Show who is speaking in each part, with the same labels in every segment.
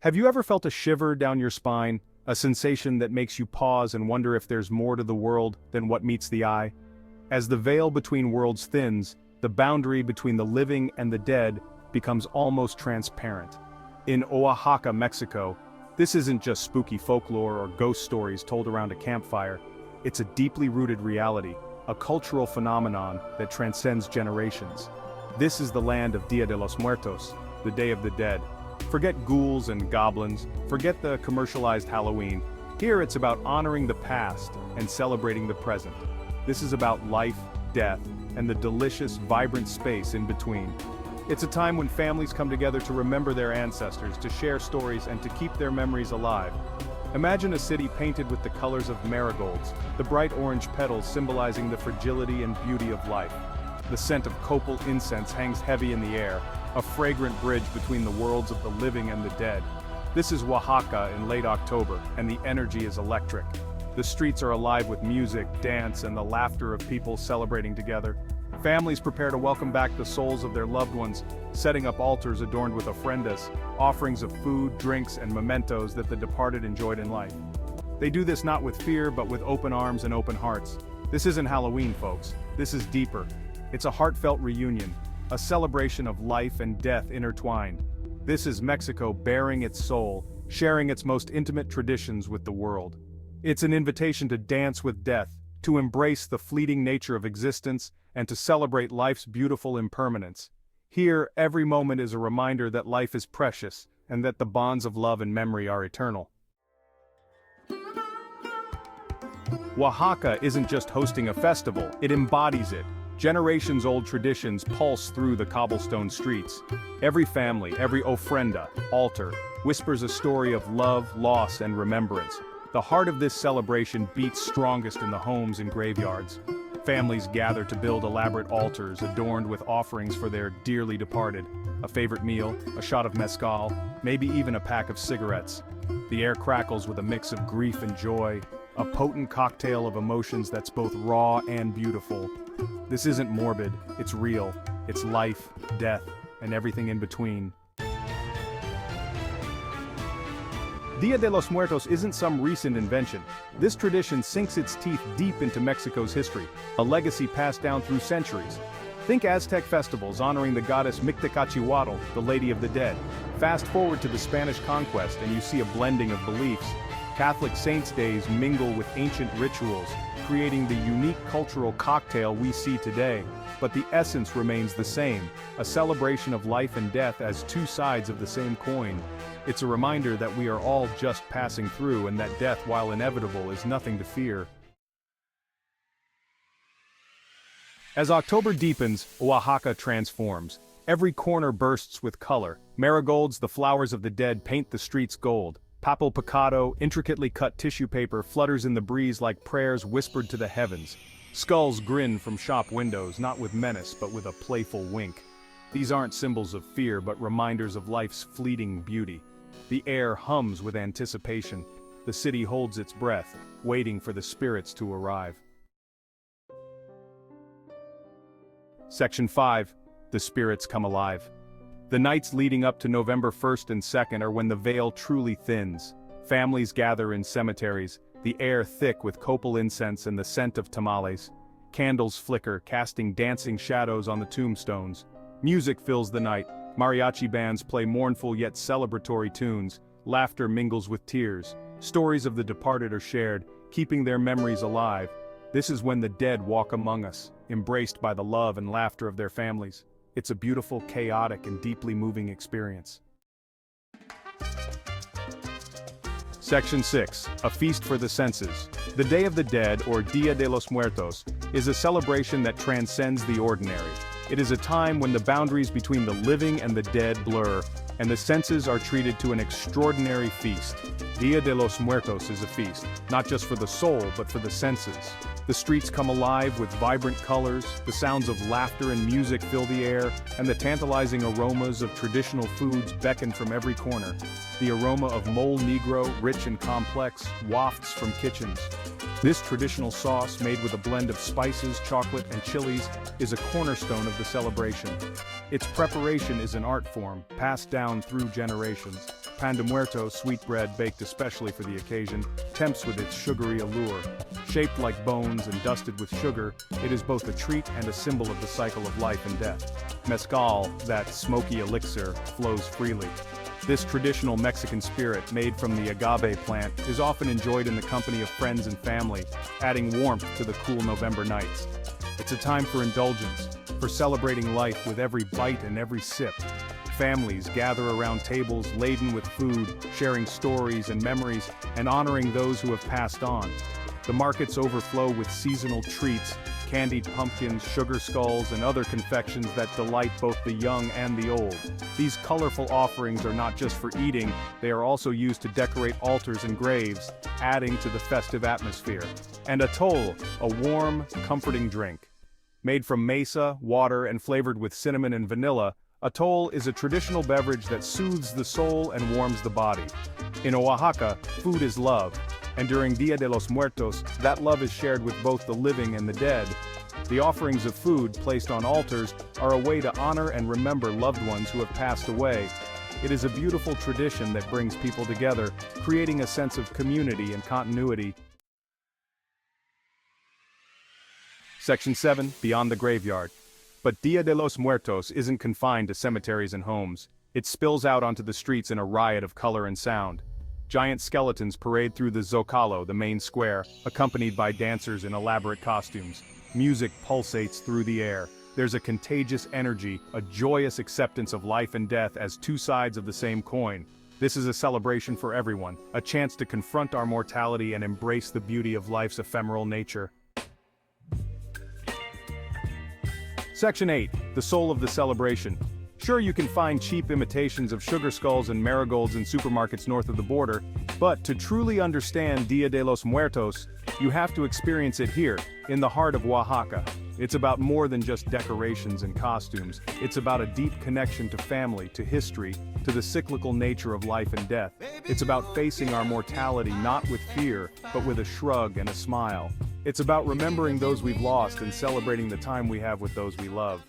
Speaker 1: Have you ever felt a shiver down your spine, a sensation that makes you pause and wonder if there's more to the world than what meets the eye? As the veil between worlds thins, the boundary between the living and the dead becomes almost transparent. In Oaxaca, Mexico, this isn't just spooky folklore or ghost stories told around a campfire. It's a deeply rooted reality, a cultural phenomenon that transcends generations. This is the land of Dia de los Muertos, the Day of the Dead. Forget ghouls and goblins, forget the commercialized Halloween. Here it's about honoring the past and celebrating the present. This is about life, death, and the delicious, vibrant space in between. It's a time when families come together to remember their ancestors, to share stories, and to keep their memories alive. Imagine a city painted with the colors of marigolds, the bright orange petals symbolizing the fragility and beauty of life. The scent of copal incense hangs heavy in the air, a fragrant bridge between the worlds of the living and the dead. This is Oaxaca in late October, and the energy is electric. The streets are alive with music, dance, and the laughter of people celebrating together. Families prepare to welcome back the souls of their loved ones, setting up altars adorned with ofrendas, offerings of food, drinks, and mementos that the departed enjoyed in life. They do this not with fear but with open arms and open hearts. This isn't Halloween, folks. This is deeper. It's a heartfelt reunion, a celebration of life and death intertwined. This is Mexico bearing its soul, sharing its most intimate traditions with the world. It's an invitation to dance with death, to embrace the fleeting nature of existence, and to celebrate life's beautiful impermanence. Here, every moment is a reminder that life is precious, and that the bonds of love and memory are eternal. Oaxaca isn't just hosting a festival, it embodies it. Generations-old traditions pulse through the cobblestone streets. Every family, every ofrenda, altar, whispers a story of love, loss, and remembrance. The heart of this celebration beats strongest in the homes and graveyards. Families gather to build elaborate altars adorned with offerings for their dearly departed. A favorite meal, a shot of mezcal, maybe even a pack of cigarettes. The air crackles with a mix of grief and joy, a potent cocktail of emotions that's both raw and beautiful. This isn't morbid, it's real. It's life, death, and everything in between. Dia de los Muertos isn't some recent invention. This tradition sinks its teeth deep into Mexico's history, a legacy passed down through centuries. Think Aztec festivals honoring the goddess Mictlacachihuatl, the Lady of the Dead. Fast forward to the Spanish conquest and you see a blending of beliefs. Catholic saints' days mingle with ancient rituals, creating the unique cultural cocktail we see today. But the essence remains the same, a celebration of life and death as two sides of the same coin. It's a reminder that we are all just passing through and that death, while inevitable, is nothing to fear. As October deepens, Oaxaca transforms. Every corner bursts with color. Marigolds, the flowers of the dead, paint the streets gold. Papel picado, intricately cut tissue paper, flutters in the breeze like prayers whispered to the heavens. Skulls grin from shop windows, not with menace but with a playful wink. These aren't symbols of fear but reminders of life's fleeting beauty. The air hums with anticipation. The city holds its breath, waiting for the spirits to arrive. Section 5. The Spirits Come Alive. The nights leading up to November 1st and 2nd are when the veil truly thins. Families gather in cemeteries, the air thick with copal incense and the scent of tamales. Candles flicker, casting dancing shadows on the tombstones. Music fills the night. Mariachi bands play mournful yet celebratory tunes. Laughter mingles with tears. Stories of the departed are shared, keeping their memories alive. This is when the dead walk among us, embraced by the love and laughter of their families. It's a beautiful, chaotic, and deeply moving experience. Section 6. A Feast for the Senses. The Day of the Dead, or Dia de los Muertos, is a celebration that transcends the ordinary. It is a time when the boundaries between the living and the dead blur, and the senses are treated to an extraordinary feast. Dia de los Muertos is a feast, not just for the soul but for the senses. The streets come alive with vibrant colors, the sounds of laughter and music fill the air, and the tantalizing aromas of traditional foods beckon from every corner. The aroma of mole negro, rich and complex, wafts from kitchens. This traditional sauce, made with a blend of spices, chocolate, and chilies, is a cornerstone of the celebration. Its preparation is an art form, passed down through generations. pan de muerto, sweet bread baked especially for the occasion, tempts with its sugary allure. Shaped like bones and dusted with sugar, it is both a treat and a symbol of the cycle of life and death. Mezcal, that smoky elixir, flows freely. This traditional Mexican spirit, made from the agave plant, is often enjoyed in the company of friends and family, adding warmth to the cool November nights. It's a time for indulgence, for celebrating life with every bite and every sip. Families gather around tables laden with food, sharing stories and memories, and honoring those who have passed on. The markets overflow with seasonal treats, candied pumpkins, sugar skulls, and other confections that delight both the young and the old. These colorful offerings are not just for eating, they are also used to decorate altars and graves, adding to the festive atmosphere. And atole, a warm, comforting drink. Made from mesa, water, and flavored with cinnamon and vanilla, atole is a traditional beverage that soothes the soul and warms the body. In Oaxaca, food is love, and during Dia de los Muertos, that love is shared with both the living and the dead. The offerings of food placed on altars are a way to honor and remember loved ones who have passed away. It is a beautiful tradition that brings people together, creating a sense of community and continuity. Section 7, Beyond the Graveyard. But Dia de los Muertos isn't confined to cemeteries and homes. It spills out onto the streets in a riot of color and sound. Giant skeletons parade through the Zocalo, the main square, accompanied by dancers in elaborate costumes. Music pulsates through the air. There's a contagious energy, a joyous acceptance of life and death as two sides of the same coin. This is a celebration for everyone, a chance to confront our mortality and embrace the beauty of life's ephemeral nature. Section 8, the soul of the celebration. Sure, you can find cheap imitations of sugar skulls and marigolds in supermarkets north of the border, but to truly understand Dia de los Muertos, you have to experience it here, in the heart of Oaxaca. It's about more than just decorations and costumes. It's about a deep connection to family, to history, to the cyclical nature of life and death. It's about facing our mortality not with fear, but with a shrug and a smile. It's about remembering those we've lost and celebrating the time we have with those we love.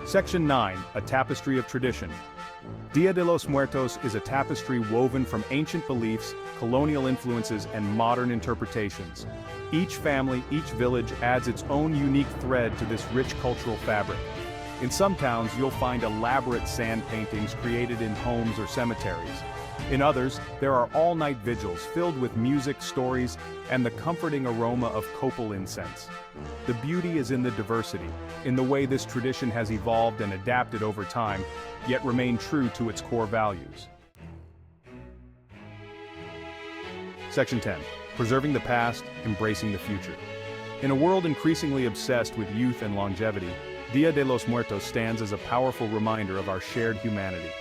Speaker 1: Section 9, a tapestry of tradition. Dia de los Muertos is a tapestry woven from ancient beliefs, colonial influences, and modern interpretations. Each family, each village adds its own unique thread to this rich cultural fabric. In some towns, you'll find elaborate sand paintings created in homes or cemeteries. In others, there are all-night vigils filled with music, stories, and the comforting aroma of copal incense. The beauty is in the diversity, in the way this tradition has evolved and adapted over time, yet remained true to its core values. Section 10. Preserving the past, embracing the future. In a world increasingly obsessed with youth and longevity, Dia de los Muertos stands as a powerful reminder of our shared humanity.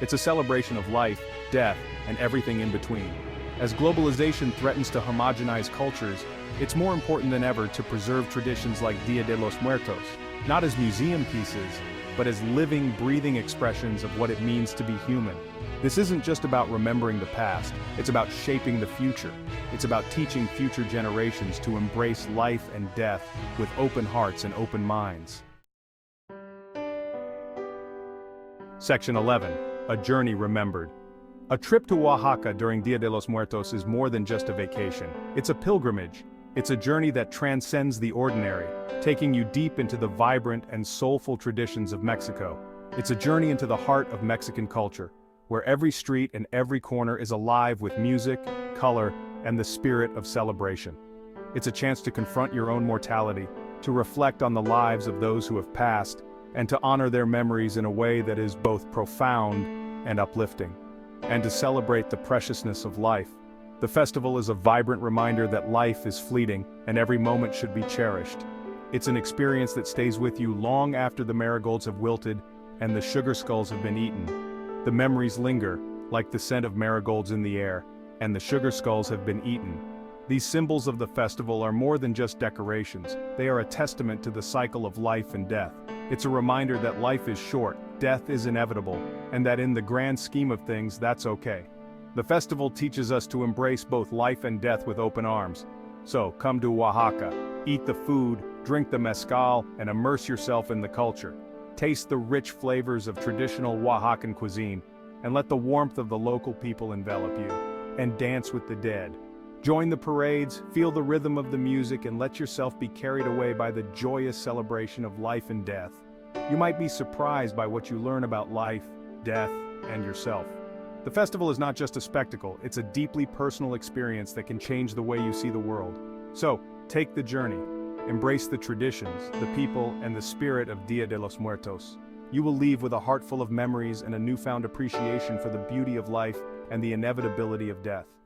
Speaker 1: It's a celebration of life, death, and everything in between. As globalization threatens to homogenize cultures, it's more important than ever to preserve traditions like Dia de los Muertos, not as museum pieces, but as living, breathing expressions of what it means to be human. This isn't just about remembering the past, it's about shaping the future. It's about teaching future generations to embrace life and death with open hearts and open minds. Section 11. A journey remembered. A trip to Oaxaca during Dia de los Muertos is more than just a vacation. It's a pilgrimage. It's a journey that transcends the ordinary, taking you deep into the vibrant and soulful traditions of Mexico. It's a journey into the heart of Mexican culture, where every street and every corner is alive with music, color, and the spirit of celebration. It's a chance to confront your own mortality, to reflect on the lives of those who have passed, and to honor their memories in a way that is both profound and uplifting, and to celebrate the preciousness of life. The festival is a vibrant reminder that life is fleeting and every moment should be cherished. It's an experience that stays with you long after the marigolds have wilted and the sugar skulls have been eaten. The memories linger, like the scent of marigolds in the air, and the sugar skulls have been eaten. These symbols of the festival are more than just decorations. They are a testament to the cycle of life and death. It's a reminder that life is short, death is inevitable, and that in the grand scheme of things, that's okay. The festival teaches us to embrace both life and death with open arms. So, come to Oaxaca, eat the food, drink the mezcal, and immerse yourself in the culture. Taste the rich flavors of traditional Oaxacan cuisine, and let the warmth of the local people envelop you. And dance with the dead. Join the parades, feel the rhythm of the music, and let yourself be carried away by the joyous celebration of life and death. You might be surprised by what you learn about life, death, and yourself. The festival is not just a spectacle, it's a deeply personal experience that can change the way you see the world. So, take the journey. Embrace the traditions, the people, and the spirit of Dia de los Muertos. You will leave with a heart full of memories and a newfound appreciation for the beauty of life and the inevitability of death.